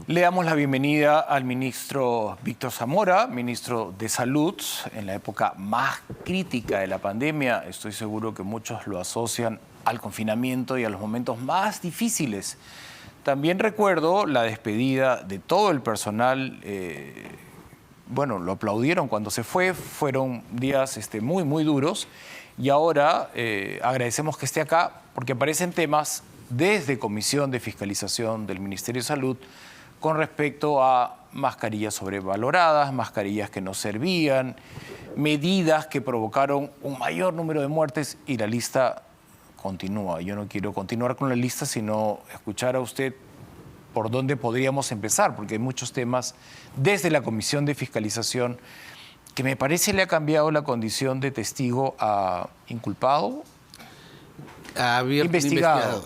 Le damos la bienvenida al ministro Víctor Zamora, ministro de Salud, en la época más crítica de la pandemia. Estoy seguro que muchos lo asocian al confinamiento y a los momentos más difíciles. También recuerdo la despedida de todo el personal. Bueno, lo aplaudieron cuando se fue, fueron días muy duros. Y ahora agradecemos que esté acá porque aparecen temas desde Comisión de Fiscalización del Ministerio de Salud con respecto a mascarillas sobrevaloradas, mascarillas que no servían, medidas que provocaron un mayor número de muertes y la lista continúa. Yo no quiero continuar con la lista, sino escuchar a usted por dónde podríamos empezar, porque hay muchos temas desde la Comisión de Fiscalización que me parece le ha cambiado la condición de testigo a inculpado. Investigado,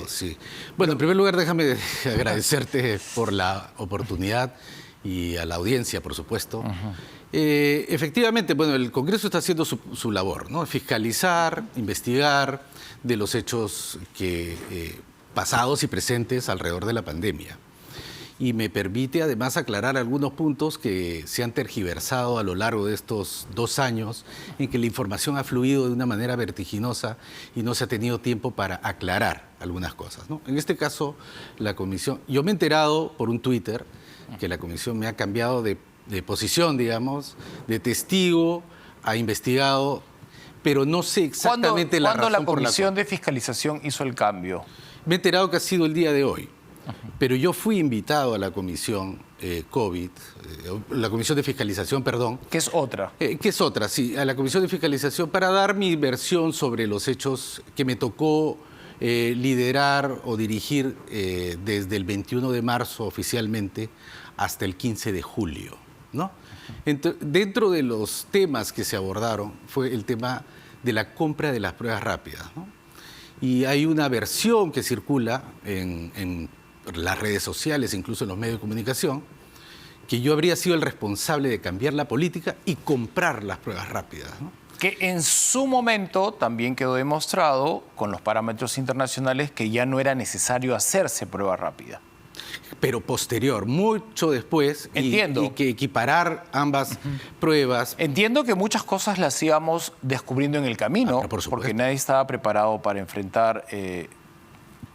sí. Bueno, en primer lugar, déjame agradecerte por la oportunidad y a la audiencia, por supuesto. Efectivamente, bueno, el Congreso está haciendo su labor, ¿no? Fiscalizar, investigar de los hechos pasados y presentes alrededor de la pandemia. Y me permite además aclarar algunos puntos que se han tergiversado a lo largo de estos 2 años en que la información ha fluido de una manera vertiginosa y no se ha tenido tiempo para aclarar algunas cosas, ¿no? En este caso, la Comisión... Yo me he enterado por un Twitter que la Comisión me ha cambiado de posición, digamos, de testigo a investigado, pero no sé exactamente la razón por la cual. ¿Cuándo la Comisión de Fiscalización hizo el cambio? Me he enterado que ha sido el día de hoy. Pero yo fui invitado a la comisión la comisión de fiscalización, perdón. ¿Qué es otra? Que es otra, sí, a la comisión de fiscalización para dar mi versión sobre los hechos que me tocó liderar o dirigir desde el 21 de marzo oficialmente hasta el 15 de julio, ¿no? Dentro de los temas que se abordaron fue el tema de la compra de las pruebas rápidas, ¿no? Y hay una versión que circula en las redes sociales, incluso en los medios de comunicación, que yo habría sido el responsable de cambiar la política y comprar las pruebas rápidas, ¿no? Que en su momento también quedó demostrado con los parámetros internacionales que ya no era necesario hacerse prueba rápida. Pero posterior, mucho después, Entiendo. Y que equiparar ambas pruebas. Entiendo que muchas cosas las íbamos descubriendo en el camino, porque nadie estaba preparado para enfrentar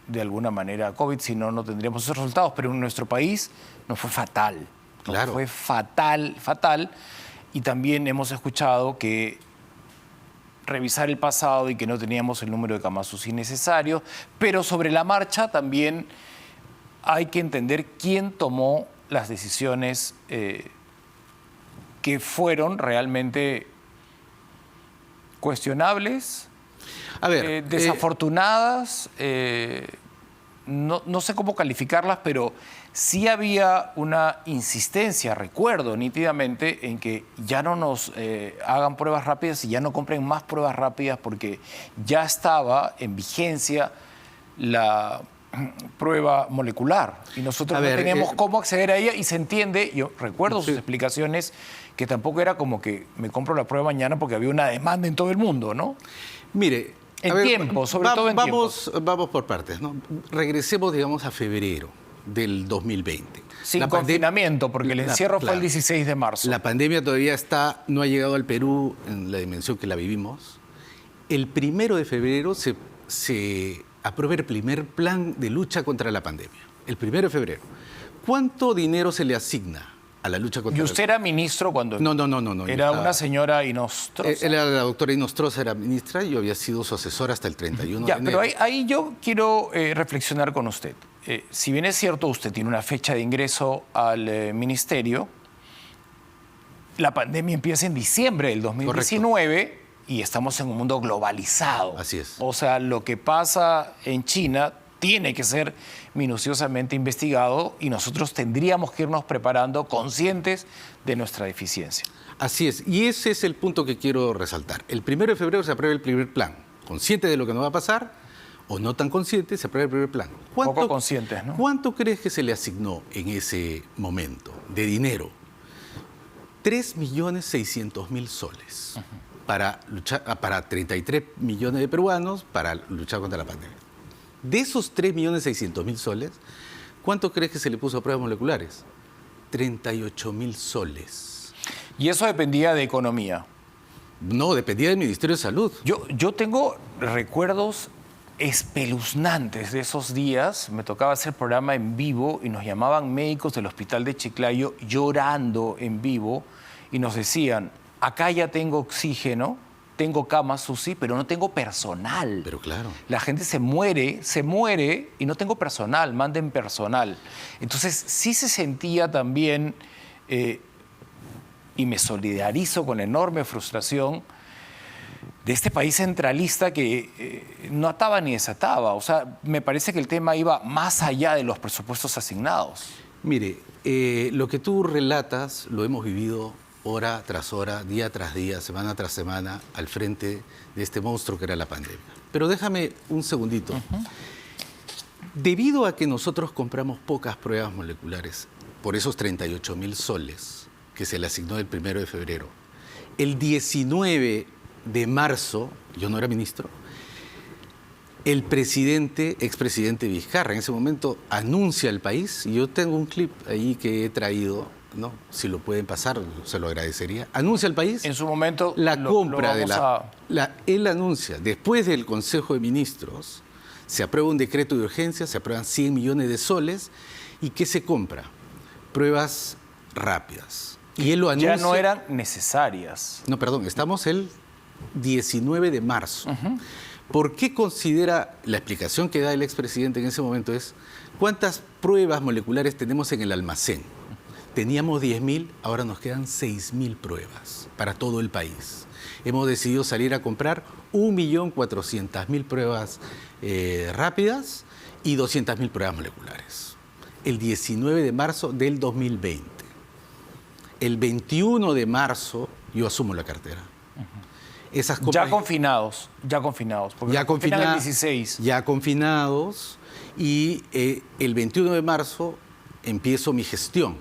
de alguna manera COVID, si no, no tendríamos esos resultados. Pero en nuestro país nos fue fatal. Claro. Fue fatal. Y también hemos escuchado que revisar el pasado y que no teníamos el número de camas UCI necesario, pero sobre la marcha también hay que entender quién tomó las decisiones que fueron realmente cuestionables, desafortunadas, no sé cómo calificarlas, pero sí había una insistencia, recuerdo nítidamente, en que ya no nos hagan pruebas rápidas y ya no compren más pruebas rápidas porque ya estaba en vigencia la prueba molecular y nosotros no teníamos cómo acceder a ella y se entiende, yo recuerdo sus explicaciones, que tampoco era como que me compro la prueba mañana porque había una demanda en todo el mundo, ¿no? Mire, vamos por partes, ¿no? Regresemos, digamos, a febrero del 2020. Sin confinamiento, porque el encierro fue el 16 de marzo. La pandemia todavía no ha llegado al Perú en la dimensión que la vivimos. El 1 de febrero se aprueba el primer plan de lucha contra la pandemia. El 1 de febrero. ¿Cuánto dinero se le asigna a la lucha contra la pandemia? ¿Y usted era ministro cuando...? No. Era una señora Inostroza. La doctora Inostroza era ministra y yo había sido su asesor hasta el 31 de enero. Pero ahí yo quiero reflexionar con usted. Si bien es cierto, usted tiene una fecha de ingreso al ministerio, la pandemia empieza en diciembre del 2019. Correcto. Y estamos en un mundo globalizado. Así es. O sea, lo que pasa en China tiene que ser minuciosamente investigado y nosotros tendríamos que irnos preparando conscientes de nuestra deficiencia. Así es. Y ese es el punto que quiero resaltar. El 1 de febrero se aprueba el primer plan. Consciente de lo que nos va a pasar o no tan consciente, se aprueba el primer plan. Poco conscientes, ¿no? ¿Cuánto crees que se le asignó en ese momento de dinero? 3.600.000 soles. Para 33 millones de peruanos para luchar contra la pandemia. De esos 3.600.000 soles, ¿Cuánto crees que se le puso a pruebas moleculares? 38.000 soles. Y eso dependía de economía. No, dependía del Ministerio de Salud. Yo tengo recuerdos espeluznantes de esos días. Me tocaba hacer programa en vivo y nos llamaban médicos del hospital de Chiclayo llorando en vivo y nos decían, acá ya tengo oxígeno, tengo camas UCI, pero no tengo personal. Pero claro. La gente se muere y no tengo personal, manden personal. Entonces sí se sentía también, y me solidarizo con la enorme frustración de este país centralista que no ataba ni desataba. O sea, me parece que el tema iba más allá de los presupuestos asignados. Mire, lo que tú relatas lo hemos vivido hora tras hora, día tras día, semana tras semana, al frente de este monstruo que era la pandemia. Pero déjame un segundito. Debido a que nosotros compramos pocas pruebas moleculares, por esos 38.000 soles que se le asignó el 1 de febrero, el 19 de marzo, yo no era ministro, el expresidente Vizcarra, en ese momento anuncia al país, y yo tengo un clip ahí que he traído, ¿no? Si lo pueden pasar, se lo agradecería. Anuncia al país en su momento la compra de él anuncia, después del Consejo de Ministros, se aprueba un decreto de urgencia, se aprueban 100 millones de soles, ¿y qué se compra? Pruebas rápidas. Y él lo anuncia. Ya no eran necesarias. No, perdón, estamos el 19 de marzo. ¿Por qué considera, la explicación que da el expresidente en ese momento es, ¿cuántas pruebas moleculares tenemos en el almacén? Teníamos 10.000, ahora nos quedan 6.000 pruebas para todo el país. Hemos decidido salir a comprar 1.400.000 pruebas rápidas y 200.000 pruebas moleculares. El 19 de marzo del 2020. El 21 de marzo yo asumo la cartera. Esas compras, ya confinados. Porque ya el 16. Ya confinados, y el 21 de marzo empiezo mi gestión.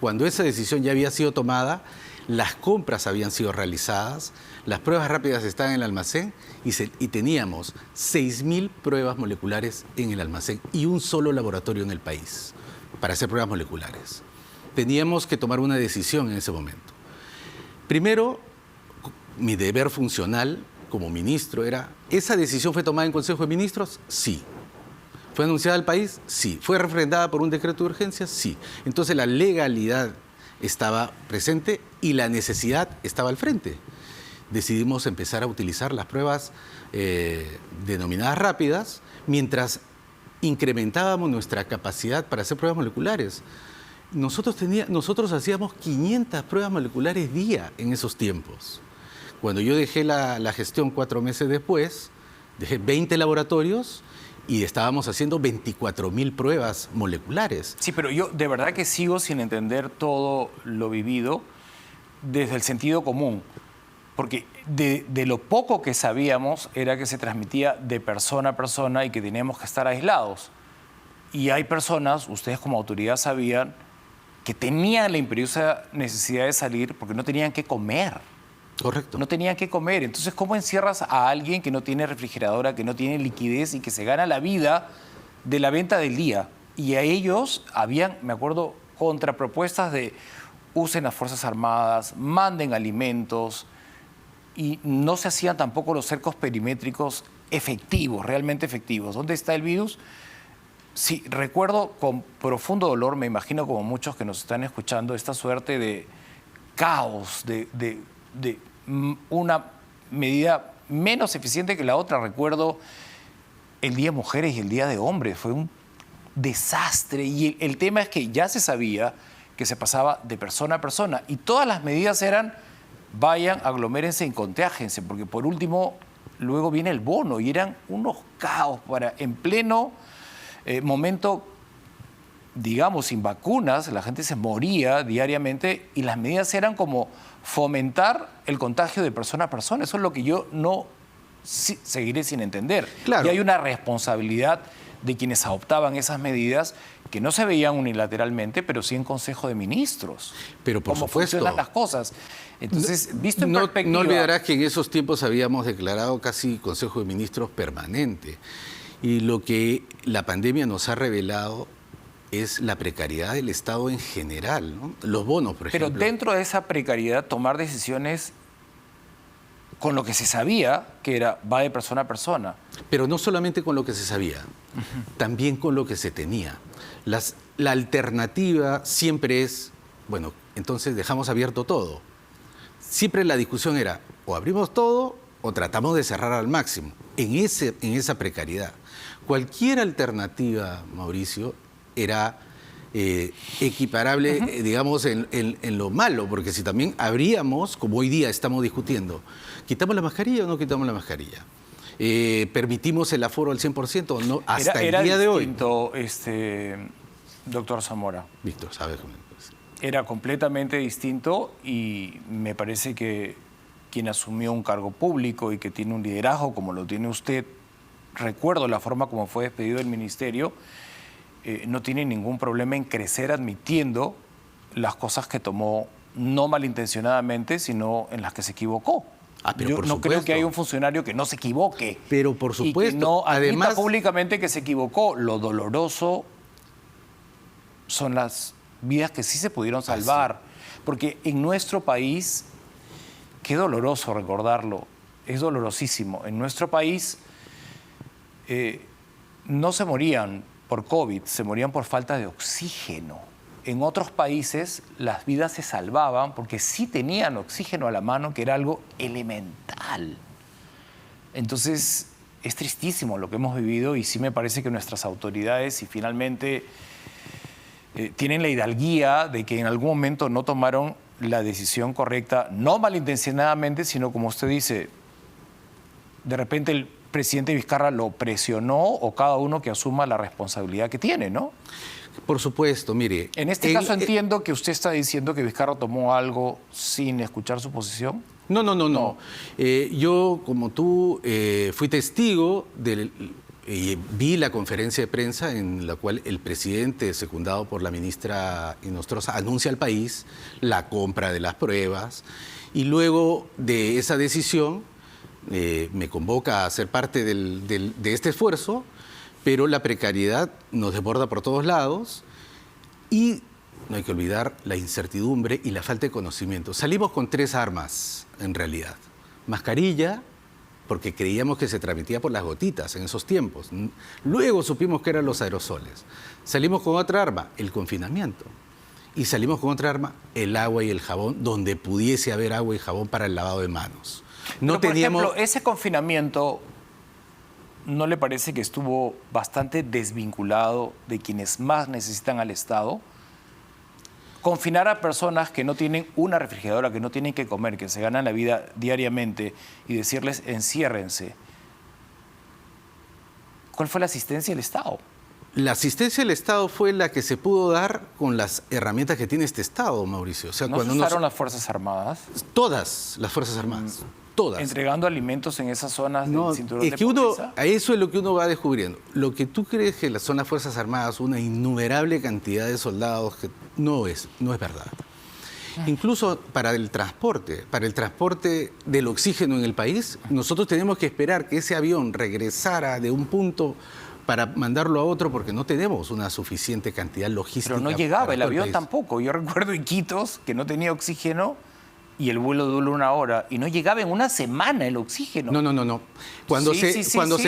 Cuando esa decisión ya había sido tomada, las compras habían sido realizadas, las pruebas rápidas estaban en el almacén y teníamos 6.000 pruebas moleculares en el almacén y un solo laboratorio en el país para hacer pruebas moleculares. Teníamos que tomar una decisión en ese momento. Primero, mi deber funcional como ministro era, ¿esa decisión fue tomada en Consejo de Ministros? Sí. ¿Fue anunciada al país? Sí. ¿Fue refrendada por un decreto de urgencia? Sí. Entonces la legalidad estaba presente y la necesidad estaba al frente. Decidimos empezar a utilizar las pruebas denominadas rápidas mientras incrementábamos nuestra capacidad para hacer pruebas moleculares. Nosotros hacíamos 500 pruebas moleculares día en esos tiempos. Cuando yo dejé la gestión 4 meses después, dejé 20 laboratorios y estábamos haciendo 24.000 pruebas moleculares. Sí, pero yo de verdad que sigo sin entender todo lo vivido desde el sentido común. Porque de lo poco que sabíamos era que se transmitía de persona a persona y que teníamos que estar aislados. Y hay personas, ustedes como autoridad sabían, que tenían la imperiosa necesidad de salir porque no tenían que comer. Correcto. No tenían que comer. Entonces, ¿cómo encierras a alguien que no tiene refrigeradora, que no tiene liquidez y que se gana la vida de la venta del día? Y a ellos habían, me acuerdo, contrapropuestas de usen las Fuerzas Armadas, manden alimentos, y no se hacían tampoco los cercos perimétricos efectivos, realmente efectivos. ¿Dónde está el virus? Sí, recuerdo con profundo dolor, me imagino como muchos que nos están escuchando, esta suerte de caos, de una medida menos eficiente que la otra. Recuerdo el Día de Mujeres y el Día de Hombres. Fue un desastre. Y el tema es que ya se sabía que se pasaba de persona a persona. Y todas las medidas eran, vayan, aglomérense y contágense. Porque por último, luego viene el bono. Y eran unos caos para, en pleno momento, digamos, sin vacunas, la gente se moría diariamente y las medidas eran como fomentar el contagio de persona a persona. Eso es lo que yo no seguiré sin entender. Claro. Y hay una responsabilidad de quienes adoptaban esas medidas que no se veían unilateralmente, pero sí en Consejo de Ministros. Pero por cómo supuesto. funcionan las cosas. Entonces, visto en perspectiva... No olvidarás que en esos tiempos habíamos declarado casi Consejo de Ministros permanente. Y lo que la pandemia nos ha revelado es la precariedad del Estado en general, ¿no? Los bonos, por Pero ejemplo. dentro de esa precariedad, tomar decisiones con lo que se sabía que va de persona a persona. Pero no solamente con lo que se sabía, también con lo que se tenía. La alternativa siempre es, bueno, entonces dejamos abierto todo. Siempre la discusión era, o abrimos todo o tratamos de cerrar al máximo, en esa precariedad. Cualquier alternativa, Mauricio, era equiparable, digamos, en lo malo, porque si también abríamos, como hoy día estamos discutiendo, ¿quitamos la mascarilla o no quitamos la mascarilla? ¿Permitimos el aforo al 100% o no? Hasta el día de hoy. Era distinto, doctor Zamora. Víctor, ¿sabes? Era completamente distinto y me parece que quien asumió un cargo público y que tiene un liderazgo como lo tiene usted, recuerdo la forma como fue despedido del ministerio, no tiene ningún problema en crecer admitiendo las cosas que tomó no malintencionadamente, sino en las que se equivocó. Pero yo por no supuesto. creo que haya un funcionario que no se equivoque. Pero por supuesto. Y que no admita Además, públicamente que se equivocó. Lo doloroso son las vidas que sí se pudieron salvar. Porque en nuestro país, qué doloroso recordarlo, es dolorosísimo. En nuestro país no se morían por COVID, se morían por falta de oxígeno. En otros países las vidas se salvaban porque sí tenían oxígeno a la mano, que era algo elemental. Entonces, es tristísimo lo que hemos vivido y sí me parece que nuestras autoridades, si finalmente tienen la hidalguía de que en algún momento no tomaron la decisión correcta, no malintencionadamente, sino como usted dice, de repente el presidente Vizcarra lo presionó o cada uno que asuma la responsabilidad que tiene, ¿no? Por supuesto, mire. En este caso entiendo que usted está diciendo que Vizcarra tomó algo sin escuchar su posición. No. Yo, como tú, fui testigo vi la conferencia de prensa en la cual el presidente, secundado por la ministra Inostroza, anuncia al país la compra de las pruebas y luego de esa decisión me convoca a ser parte de este esfuerzo, pero la precariedad nos desborda por todos lados y no hay que olvidar la incertidumbre y la falta de conocimiento. Salimos con 3 armas, en realidad. Mascarilla, porque creíamos que se transmitía por las gotitas en esos tiempos. Luego supimos que eran los aerosoles. Salimos con otra arma, el confinamiento. Y salimos con otra arma, el agua y el jabón, donde pudiese haber agua y jabón para el lavado de manos. Pero, por ejemplo, ese confinamiento, ¿no le parece que estuvo bastante desvinculado de quienes más necesitan al Estado? Confinar a personas que no tienen una refrigeradora, que no tienen que comer, que se ganan la vida diariamente y decirles enciérrense. ¿Cuál fue la asistencia del Estado? La asistencia del Estado fue la que se pudo dar con las herramientas que tiene este Estado, Mauricio. O sea, ¿No cuando se usaron las Fuerzas Armadas? Todas las Fuerzas Armadas. Todas. ¿Entregando alimentos en esas zonas del cinturón es de que pobreza? eso es lo que uno va descubriendo. Lo que tú crees que son las Fuerzas Armadas, una innumerable cantidad de soldados, que no es verdad. Incluso para el transporte del oxígeno en el país, nosotros tenemos que esperar que ese avión regresara de un punto para mandarlo a otro porque no tenemos una suficiente cantidad logística. Pero no llegaba para el todo avión país. tampoco. Yo recuerdo Iquitos que no tenía oxígeno y el vuelo duró 1 hora y no llegaba en una semana el oxígeno. No. Cuando se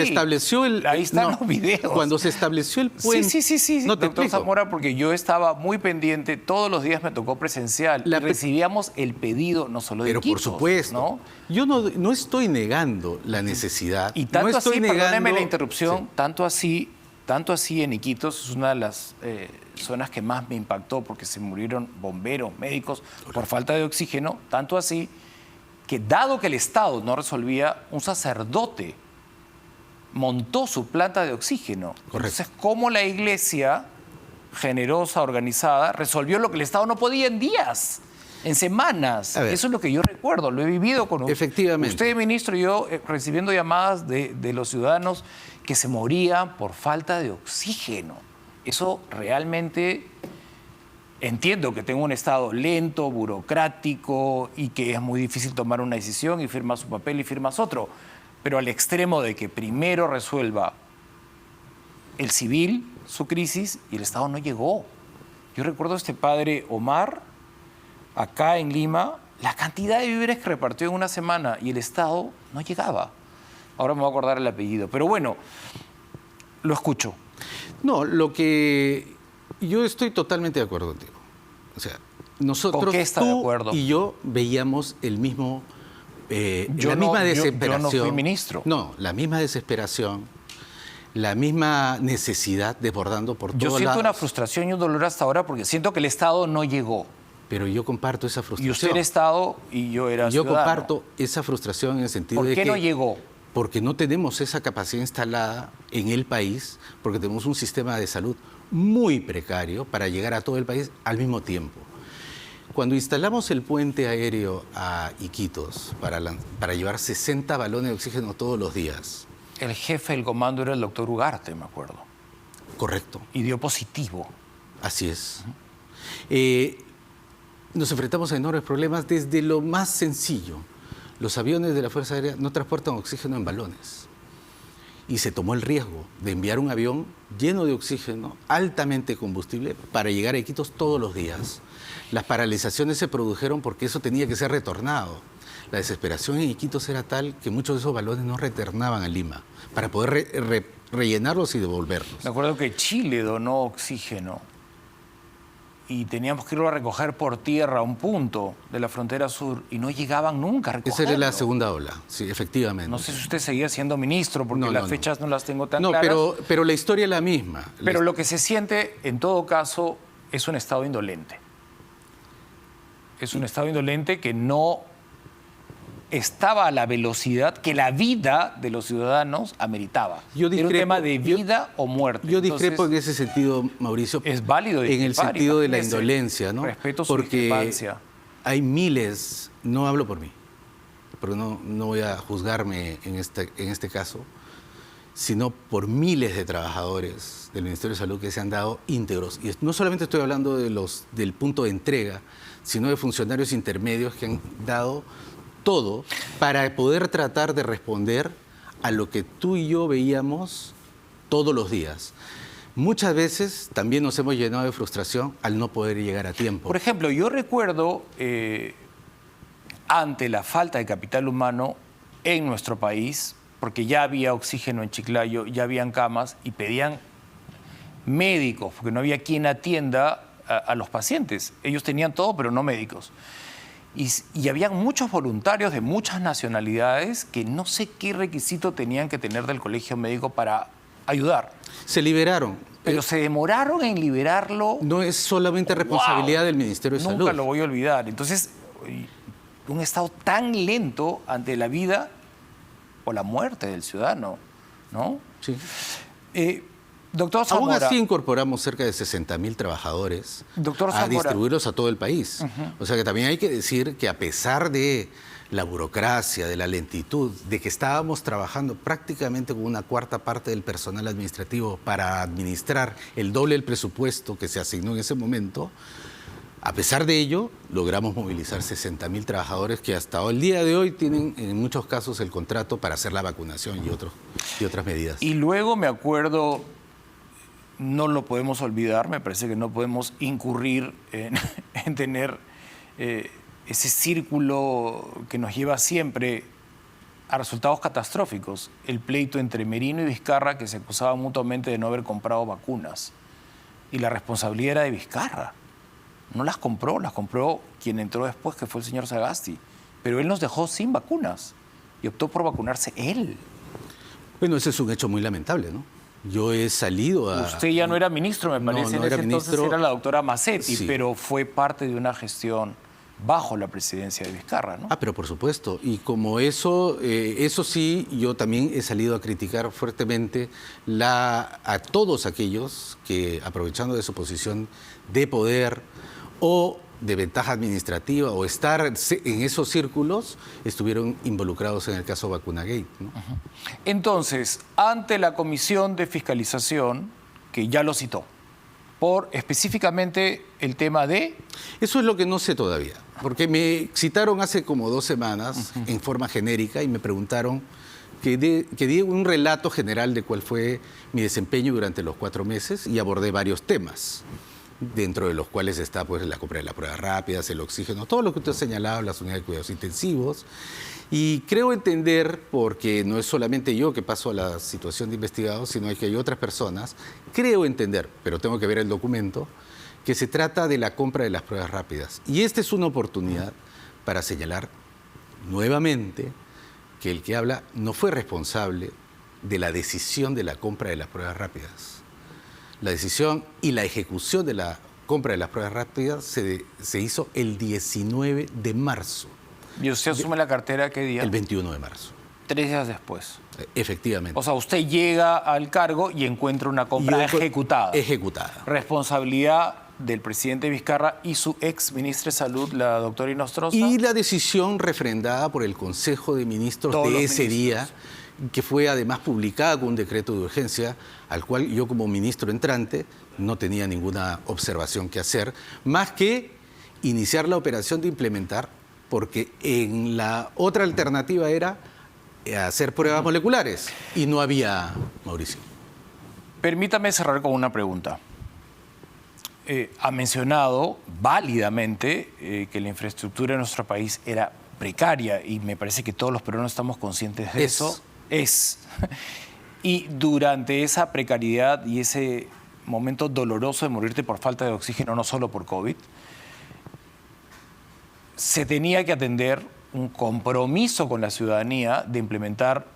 estableció el... Ahí están los videos. Cuando se estableció el puente... Sí, no te doctor explico. Zamora, porque yo estaba muy pendiente, todos los días me tocó presencial. Y recibíamos el pedido, no solo de Pero Iquitos, por supuesto, ¿no? yo no estoy negando la necesidad. Y tanto no estoy así, negando... perdóneme la interrupción, Sí. tanto así en Iquitos, es una de las zonas que más me impactó porque se murieron bomberos, médicos por falta de oxígeno, tanto así que dado que el Estado no resolvía, un sacerdote montó su planta de oxígeno. Correcto. Entonces, ¿cómo la iglesia, generosa, organizada, resolvió lo que el Estado no podía en días, en semanas? Eso es lo que yo recuerdo, lo he vivido con Efectivamente. usted, ministro, y yo recibiendo llamadas de los ciudadanos que se morían por falta de oxígeno. Eso realmente... Entiendo que tengo un Estado lento, burocrático y que es muy difícil tomar una decisión y firmas un papel y firmas otro, pero al extremo de que primero resuelva el civil, su crisis, y el Estado no llegó. Yo recuerdo a este padre Omar, acá en Lima, la cantidad de víveres que repartió en una semana y el Estado no llegaba. Ahora me voy a acordar el apellido. Pero bueno, lo escucho. No, lo que yo estoy totalmente de acuerdo contigo. O sea, nosotros, ¿Con qué está de tú acuerdo? y yo veíamos el mismo, Yo la no- misma yo desesperación. no fui ministro. No, la misma desesperación, la misma necesidad desbordando por Yo todos siento una lados. frustración y un dolor hasta ahora porque siento que el Estado no llegó. Pero yo comparto esa Y frustración. usted era Estado y yo era Yo ciudadano. comparto esa frustración en el sentido ¿Por de qué que no llegó? porque no tenemos esa capacidad instalada en el país, porque tenemos un sistema de salud muy precario para llegar a todo el país al mismo tiempo. Cuando instalamos el puente aéreo a Iquitos para llevar 60 balones de oxígeno todos los días, El jefe del comando era el doctor Ugarte, me acuerdo. correcto, Y dio positivo. así es. Nos enfrentamos a enormes problemas desde lo más sencillo. Los aviones de la Fuerza Aérea no transportan oxígeno en balones. Y se tomó el riesgo de enviar un avión lleno de oxígeno, altamente combustible, para llegar a Iquitos todos los días. Las paralizaciones se produjeron porque eso tenía que ser retornado. La desesperación en Iquitos era tal que muchos de esos balones no retornaban a Lima para poder rellenarlos y devolverlos. Me acuerdo que Chile donó oxígeno y teníamos que irlo a recoger por tierra a un punto de la frontera sur y no llegaban nunca a recogerlo. Esa era la segunda ola, sí, efectivamente. No sé si usted seguía siendo ministro porque No, las no. fechas no las tengo tan No, claras. pero la historia es la misma. Pero lo que se siente, en todo caso, es un Estado indolente. Es un Estado indolente que no estaba a la velocidad que la vida de los ciudadanos ameritaba. Yo Era un discrepo- tema de vida o muerte. Yo discrepo en Entonces, ese sentido, Mauricio. es válido en el discrepar, sentido de la imagínese. indolencia, ¿no? Respeto su Porque discrepancia. hay miles, no hablo por mí, pero no voy a juzgarme en este caso, sino por miles de trabajadores del Ministerio de Salud que se han dado íntegros. Y no solamente estoy hablando del punto de entrega, sino de funcionarios intermedios que han dado todo para poder tratar de responder a lo que tú y yo veíamos todos los días. Muchas veces también nos hemos llenado de frustración al no poder llegar a tiempo. Por ejemplo, yo recuerdo, ante la falta de capital humano en nuestro país, porque ya había oxígeno en Chiclayo, ya habían camas y pedían médicos, porque no había quien atienda a los pacientes. Ellos tenían todo, pero no médicos. Y habían muchos voluntarios de muchas nacionalidades que no sé qué requisito tenían que tener del colegio médico para ayudar. Se liberaron. Pero se demoraron en liberarlo. No es solamente responsabilidad ¡Wow! del Ministerio de Salud. Nunca lo voy a olvidar. Entonces, un Estado tan lento ante la vida o la muerte del ciudadano, ¿no? Sí. Doctor Aún Zamora, así incorporamos cerca de 60.000 trabajadores Doctor a Zamora. distribuirlos a todo el país. O sea que también hay que decir que a pesar de la burocracia, de la lentitud, de que estábamos trabajando prácticamente con una cuarta parte del personal administrativo para administrar el doble del presupuesto que se asignó en ese momento, a pesar de ello, logramos movilizar 60.000 trabajadores que hasta el día de hoy tienen en muchos casos el contrato para hacer la vacunación y otras medidas. y luego me acuerdo, no lo podemos olvidar, me parece que no podemos incurrir en tener ese círculo que nos lleva siempre a resultados catastróficos. El pleito entre Merino y Vizcarra, que se acusaban mutuamente de no haber comprado vacunas. Y la responsabilidad era de Vizcarra. No las compró quien entró después, que fue el señor Sagasti. Pero él nos dejó sin vacunas y optó por vacunarse él. Bueno, ese es un hecho muy lamentable, ¿no? Yo he salido a... Usted ya no era ministro, me parece. No en era ese entonces ministro. era la doctora Massetti, Sí. pero fue parte de una gestión bajo la presidencia de Vizcarra, ¿no? Ah, pero por supuesto. Y como eso sí, yo también he salido a criticar fuertemente a todos aquellos que, aprovechando de su posición de poder o de ventaja administrativa o estar en esos círculos, estuvieron involucrados en el caso Vacunagate, ¿no? Entonces, ante la Comisión de Fiscalización, que ya lo citó, por específicamente el tema de... Eso es lo que no sé todavía, porque me citaron hace como 2 semanas en forma genérica y me preguntaron que di un relato general de cuál fue mi desempeño durante los 4 meses y abordé varios temas, dentro de los cuales está pues, la compra de las pruebas rápidas, el oxígeno, todo lo que usted ha señalado, las unidades de cuidados intensivos. Y creo entender, porque no es solamente yo que paso a la situación de investigado, sino que hay otras personas, creo entender, pero tengo que ver el documento, que se trata de la compra de las pruebas rápidas. Y esta es una oportunidad para señalar nuevamente que el que habla no fue responsable de la decisión de la compra de las pruebas rápidas. La decisión y la ejecución de la compra de las pruebas rápidas se hizo el 19 de marzo. ¿Y usted asume la cartera qué día? El 21 de marzo. 3 días después. Efectivamente. O sea, usted llega al cargo y encuentra una compra ejecutada. Ejecutada. Responsabilidad del presidente Vizcarra y su ex ministra de Salud, la doctora Inostroza. Y la decisión refrendada por el Consejo de Ministros Todos de los ese ministros. día, que fue además publicada con un decreto de urgencia, al cual yo como ministro entrante no tenía ninguna observación que hacer, más que iniciar la operación de implementar, porque en la otra alternativa era hacer pruebas moleculares y no había, Mauricio. Permítame cerrar con una pregunta. Ha mencionado válidamente que la infraestructura de nuestro país era precaria y me parece que todos los peruanos estamos conscientes de eso. Y durante esa precariedad y ese momento doloroso de morirte por falta de oxígeno, no solo por COVID, se tenía que atender un compromiso con la ciudadanía de implementar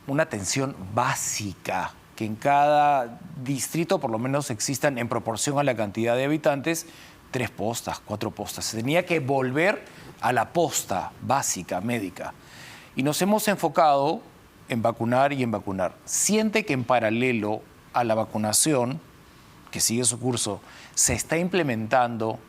una atención básica, que en cada distrito por lo menos existan en proporción a la cantidad de habitantes 3 postas, 4 postas. Se tenía que volver a la posta básica médica. Y nos hemos enfocado en vacunar y en vacunar. ¿Siente que en paralelo a la vacunación, que sigue su curso, se está implementando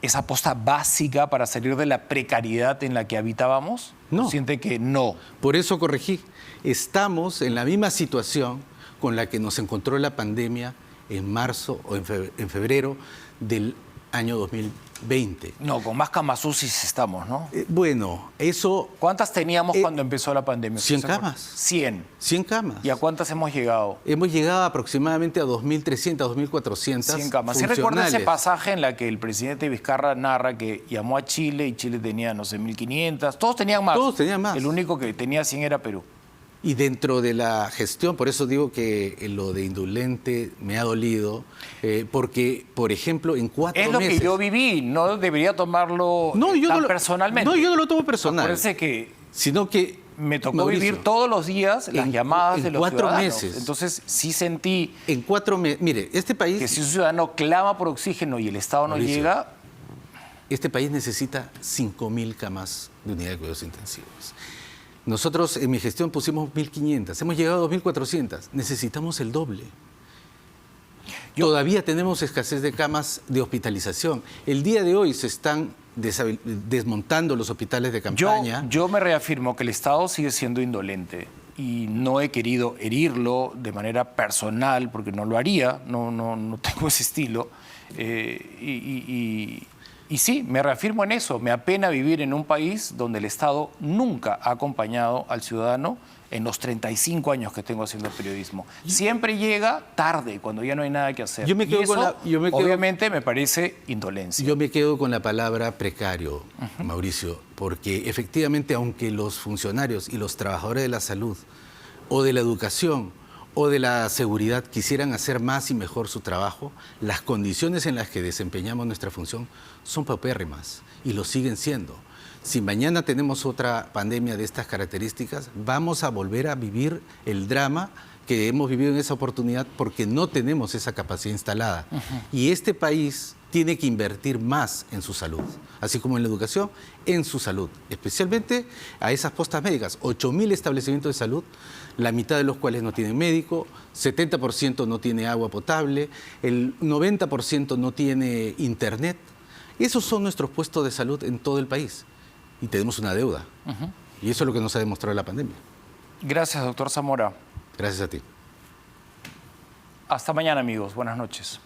esa posta básica para salir de la precariedad en la que habitábamos? No. ¿Siente que no? Por eso corregí. Estamos en la misma situación con la que nos encontró la pandemia en marzo o en febrero del año 2020. No, con más camas UCI estamos, ¿no? Bueno, eso... ¿Cuántas teníamos cuando empezó la pandemia? 100 camas. 100. 100 camas. ¿Y a cuántas hemos llegado? Hemos llegado aproximadamente a 2.300, 2.400 100 camas. ¿Sí recuerda ese pasaje en la que el presidente Vizcarra narra que llamó a Chile y Chile tenía, no sé, 1.500? Todos tenían más. Todos tenían más. El único que tenía 100 era Perú. Y dentro de la gestión, por eso digo que lo de indolente me ha dolido, porque, por ejemplo, en 4 meses... Es lo que yo viví, no debería tomarlo personalmente. No, yo no lo tomo personal. Parece que... Sino que... Me tocó Mauricio, vivir todos los días las llamadas de los 4 ciudadanos. meses. Entonces sí sentí... En 4 meses... Mire, este país... Que si un ciudadano clama por oxígeno y el Estado no Mauricio, llega... Este país necesita 5.000 camas de unidad de cuidados intensivos. Nosotros en mi gestión pusimos 1.500, hemos llegado a 2.400, necesitamos el doble. Todavía tenemos escasez de camas de hospitalización. El día de hoy se están desmontando los hospitales de campaña. Yo me reafirmo que el Estado sigue siendo indolente y no he querido herirlo de manera personal porque no lo haría, no tengo ese estilo. Y sí, me reafirmo en eso. Me apena vivir en un país donde el Estado nunca ha acompañado al ciudadano en los 35 años que tengo haciendo periodismo. Siempre llega tarde, cuando ya no hay nada que hacer. Obviamente me parece indolencia. Yo me quedo con la palabra precario, Mauricio, porque efectivamente, aunque los funcionarios y los trabajadores de la salud o de la educación o de la seguridad quisieran hacer más y mejor su trabajo, las condiciones en las que desempeñamos nuestra función son paupérrimas y lo siguen siendo. Si mañana tenemos otra pandemia de estas características, vamos a volver a vivir el drama que hemos vivido en esa oportunidad porque no tenemos esa capacidad instalada. Y este país tiene que invertir más en su salud, así como en la educación, en su salud, especialmente a esas postas médicas. 8.000 establecimientos de salud, la mitad de los cuales no tienen médico, 70% no tiene agua potable, el 90% no tiene internet. Esos son nuestros puestos de salud en todo el país y tenemos una deuda. Y eso es lo que nos ha demostrado la pandemia. Gracias, doctor Zamora. Gracias a ti. Hasta mañana, amigos. Buenas noches.